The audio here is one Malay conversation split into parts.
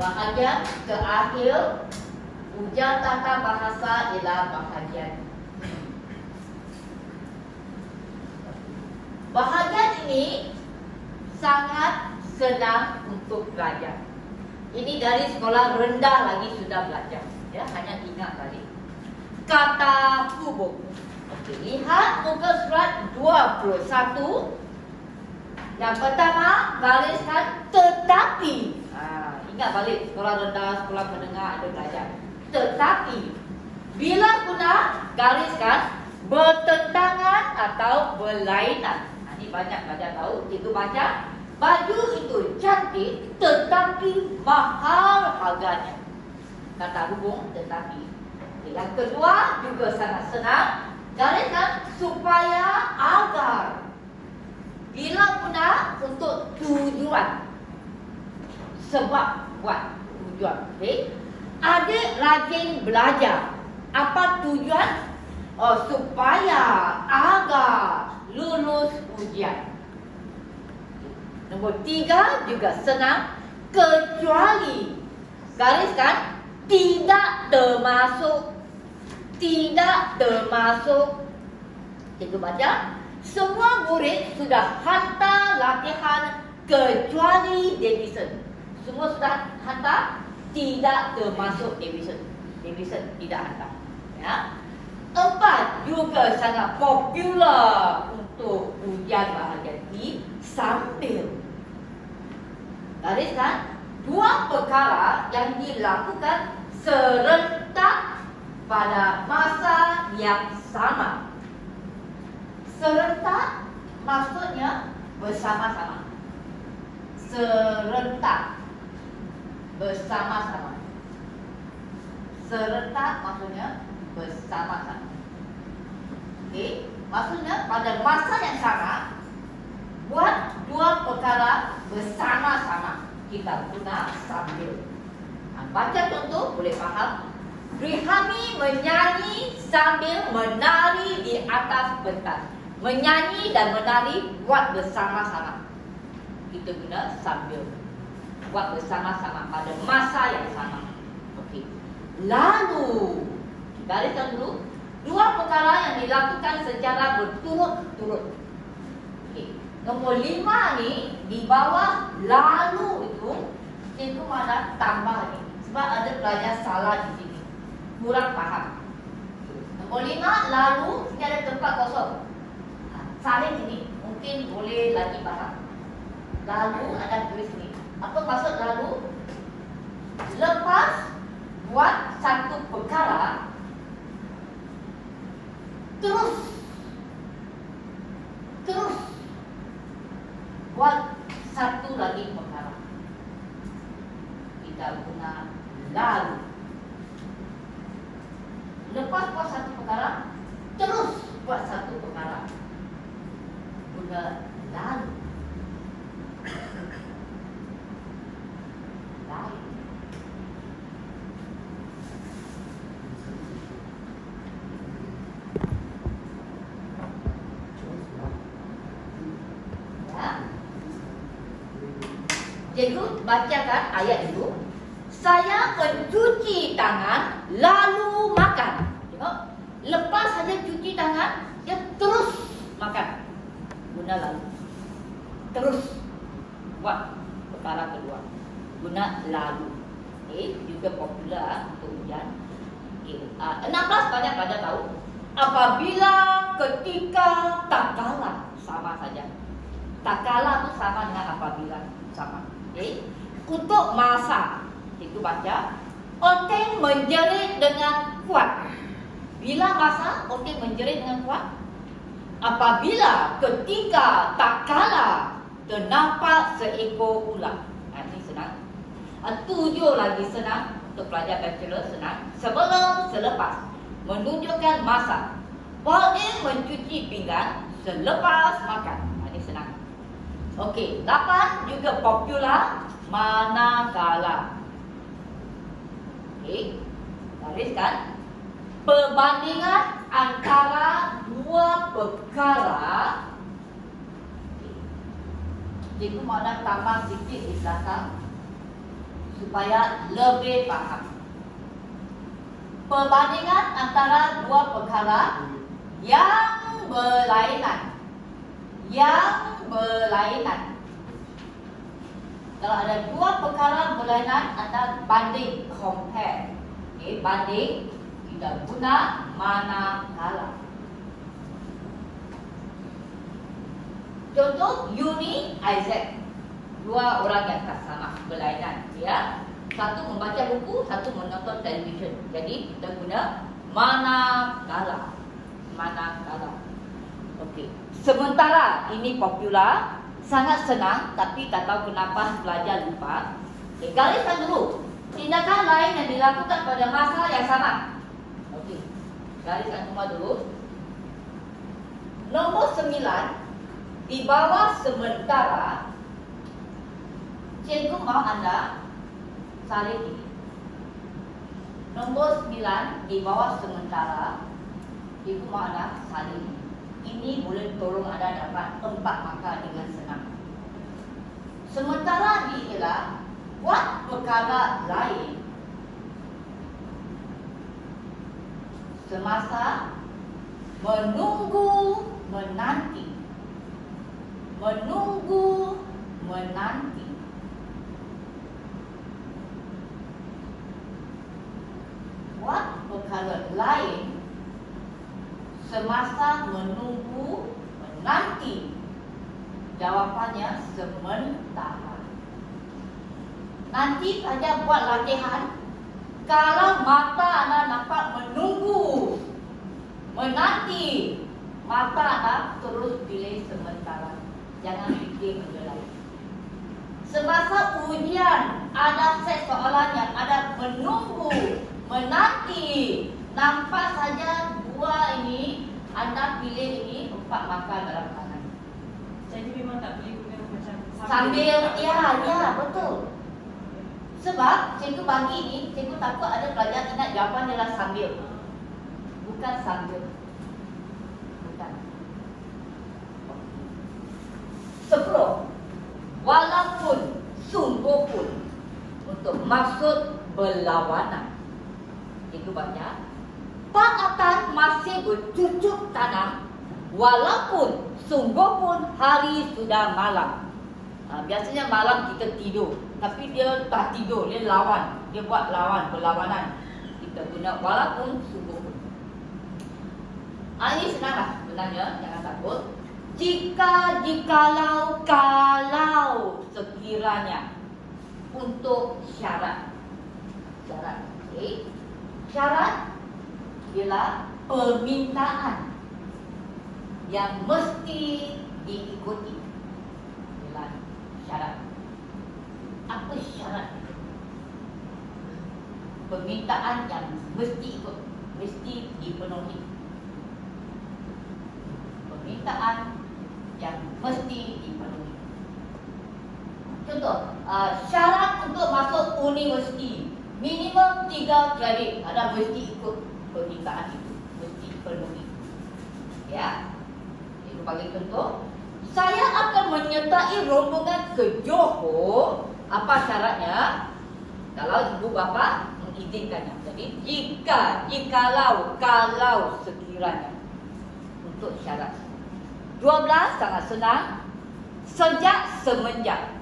Bahagian terakhir ujian tata bahasa ialah bahagian. Bahagian ini sangat senang untuk belajar. Ini dari sekolah rendah lagi sudah belajar. Ya, hanya ingat tadi. Kata hubung. Okey, lihat muka surat 21. Yang pertama, gariskan tetapi. Ingat balik sekolah rendah, sekolah menengah ada belajar. Tetapi bila guna gariskan bertentangan atau berlainan. Ini banyak belajar tahu. Cikgu baca, baju itu cantik tetapi mahal harganya. Kata hubung tetapi. Yang kedua juga sangat senang. Gariskan supaya agar. Bila guna untuk tujuan. Sebab buat tujuan. Okay? Adik rajin belajar. Apa tujuan? Oh, supaya agar lulus ujian. Nombor 3 juga senang. Kecuali. Gariskan tidak termasuk. Tidak termasuk. Cikgu baca. Semua murid sudah hantar latihan kecuali Davidson. Semua sudah hantar, tidak termasuk Davidson. Davidson tidak hantar. Ya. 4 juga sangat popular untuk ujian bahagian I, sambil. Gariskan 2 perkara yang dilakukan serentak pada masa yang sama. Serentak maksudnya bersama-sama. Serentak bersama-sama. Serentak maksudnya bersama-sama. Okey, maksudnya pada masa yang sama buat 2 perkara bersama-sama. Kita guna sambil. Baca contoh boleh faham. Rihami menyanyi sambil menari di atas pentas. Menyanyi dan menari buat bersama-sama. Kita guna sambil. Buat bersama-sama pada masa yang sama. Okey. Lalu, gariskan dulu 2 perkara yang dilakukan secara berturut-turut. Okey. Nombor 5 ni di bawah lalu itu cikgu ada tambah ni. Sebab ada pelajar salah di sini. Kurang faham. Nombor 5 lalu sini ada tempat kosong. Salin ini mungkin boleh lagi faham. Lalu ada tulis ni. Apa maksud lalu? Lepas buat satu perkara, terus buat satu lagi perkara. Kita guna lalu. Lepas buat satu perkara, terus buat satu perkara. Guna lalu. Lalu. Ya. Cikgu bacakan ayat itu. Saya mencuci tangan lalu makan. Tengok. Lepas saja cuci tangan, dia terus makan. Guna lalu. Terus buat perkara kedua. Guna lalu. Okay. Juga popular untuk ujian. Okay. 16 banyak pada tahu. Apabila, ketika, tak kala. Sama saja. Tak kala itu sama dengan apabila. Sama. Okay. Untuk masa. Cikgu baca. Oteng menjerit dengan kuat. Bila masa oteng menjerit dengan kuat? Apabila, ketika, tak kala ternampak seekor ular. Ini senang. 7 lagi senang. Untuk pelajar bachelor senang. Sebelum, selepas. Menunjukkan masa. Boleh mencuci pinggan selepas makan. Ini senang. Okey, 8 juga popular. Manakala. Okey, gariskan. Perbandingan antara 2 perkara. Cikgu mahu tambah sikit di belakang supaya lebih faham. Perbandingan antara dua perkara yang berlainan. Yang berlainan. Kalau ada dua perkara berlainan, Anda banding, compare. Okay, banding, kita guna manakala. Contoh Uni, Isaac. Dua orang yang tak sama, berlainan. Ya. Satu membaca buku, satu menonton televisyen. Jadi kita guna manakala. Manakala. Okey. Sementara ini popular, sangat senang, tapi tak tahu kenapa pelajar lupa. Okey, gariskan dulu. Tindakan lain yang dilakukan pada masa yang sama. Okey. Gariskan semua dulu. Nombor 9, di bawah sementara, cikgu mahu anda salin ini. Nombor 9, di bawah sementara, cikgu mahu anda salin ini. Ini boleh tolong anda dapat 4 markah dengan senang. Sementara ini ialah buat perkara lain semasa menunggu menanti. Menunggu menanti. Buat perkara lain semasa menunggu menanti. Jawapannya sementara. Nanti saja buat latihan. Kalau mata anda nampak menunggu menanti, mata anda terus pilih sementara. Jangan fikir benda lain. Semasa ujian ada set soalan yang ada menunggu menanti, nampak saja dua ini, anda pilih ini 4 markah dalam kanan. Jadi memang tak boleh guna macam Sambil, ya betul. Sebab cikgu bagi ini, cikgu takut ada pelajar ingat jawapan adalah sambil. Bukan sambil. Bukan. 10. Walaupun, sungguh pun, untuk maksud berlawanan. Cikgu baca, Pak akan masih bercucuk tanam walaupun sungguh pun hari sudah malam. Biasanya malam kita tidur, tapi dia tak tidur, dia lawan. Dia buat lawan, berlawanan. Kita guna walaupun sungguh pun. Ini senanglah sebenarnya, jangan takut. Jikalau, kalau sekiranya, untuk syarat. Syarat, okey. Syarat ialah permintaan yang mesti diikuti. Ialah syarat. Apa syarat? Permintaan yang mesti ikut, mesti dipenuhi. Permintaan yang mesti dipenuhi. Contoh, syarat untuk masuk universiti minimum 3 kredit. Anda mesti ikut permintaan itu, mesti penuhi. Ya, itu bagi contoh. Saya akan menyertai rombongan ke Johor. Apa syaratnya? Kalau ibu bapa mengizinkannya. Jadi jikalau, kalau sekiranya. Untuk syarat 12 sangat senang. Sejak semenjak,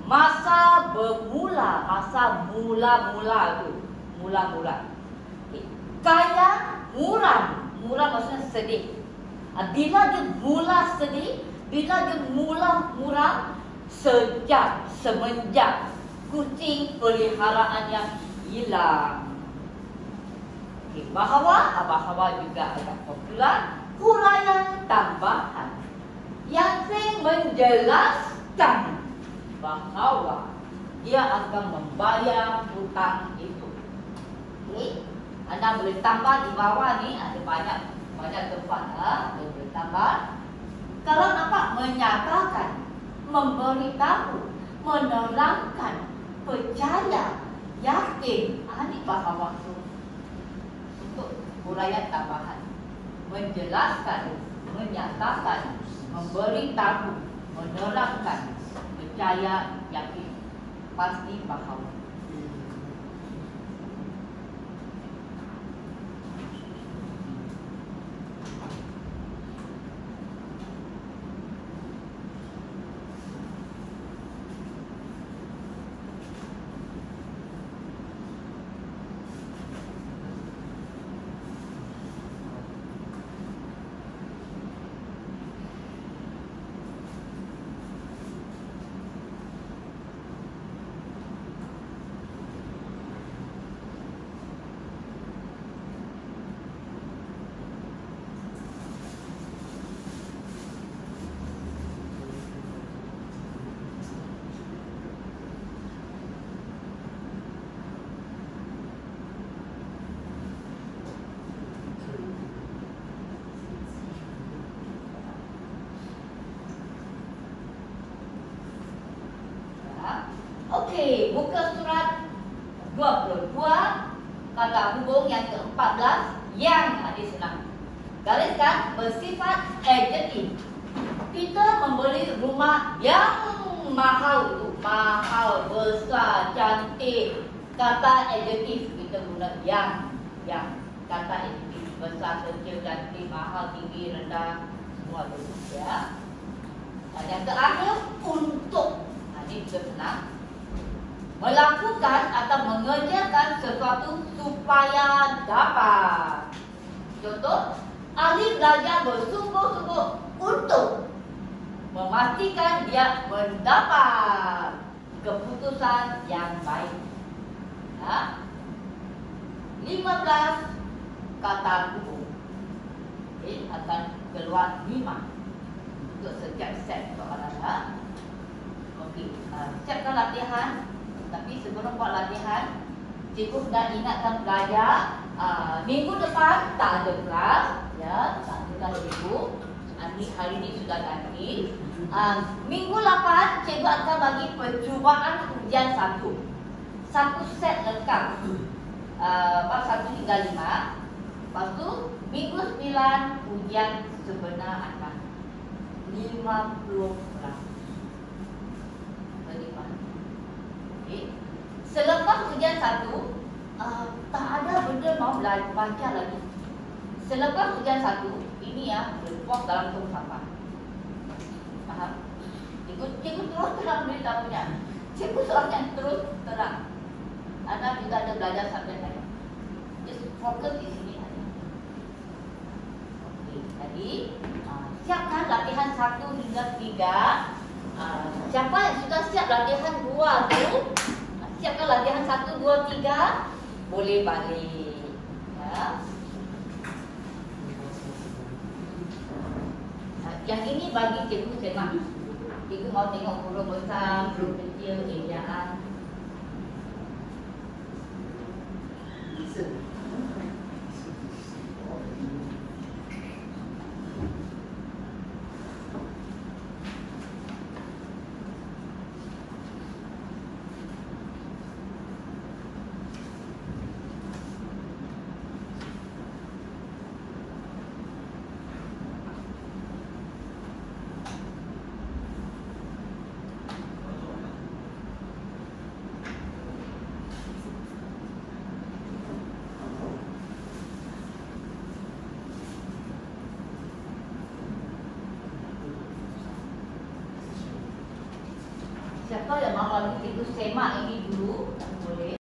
masa bermula, masa mula-mula tu, mula-mula. Kaya muram, muram maksudnya sedih. Bila dia mula sedih, bila dia mula muram, sejak, semenjak kucing peliharaannya hilang. Bahawa juga agak popular. Huraian tambahan yang menjelaskan bahawa dia akan membayar hutang itu. Okay. Anda boleh tambah di bawah ni, ada banyak tempat boleh tambah. Kalau nampak menyatakan, memberitahu, menerangkan, percaya, yakin, ini bahawa untuk huraian tambahan. Menjelaskan, menyatakan, memberitahu, menerangkan, percaya, yakin, pasti bahawa. Okey, buka surat 22, kata hubung yang ke-14 yang adik senang. Gariskan bersifat adjektif. Kita membeli rumah yang mahal itu, mahal, besar, cantik. Kata adjektif kita guna yang. Kata adjektif besar, kecil, cantik, mahal, tinggi, rendah, semua itu ya. Dan yang terakhir untuk. Ini juga senang. Melakukan atau mengerjakan sesuatu supaya dapat. Contoh, ahli belajar bersungguh-sungguh untuk memastikan dia mendapat keputusan yang baik. Ya. 15 kata hubung. Okay, akan keluar 5 untuk setiap set soalan. Ya. Okey, siapkan latihan. Tapi sebelum buat latihan, cikgu dah ingatkan pelajar minggu depan tak ada kelas, ya, tak ada kelas cikgu. Hari ini sudah ganti. Minggu 8 cikgu akan bagi percubaan ujian 1 set lengkap. Bab 1 hingga 5. Lepas tu minggu 9 ujian sebenar akan 50%. Okay. Selepas ujian 1, tak ada benda mau baca lagi. Selepas ujian 1, ini ya, berpuas dalam tong sampah. Faham? Cikgu terus terang beritahunya. Cikgu soalnya terus terang. Anda juga ada belajar sampai saya. Just fokus di sini aja. Okey, jadi siapkan latihan 1 hingga 3. Siapa yang sudah siap latihan 2 tu, siapkan latihan 1, 2, 3, boleh balik. Ya. Yang ini bagi cikgu semak. Cikgu mau tengok huruf besar, huruf kecil, ejaan. Siapa yang mahu bagi cikgu semak ini dulu?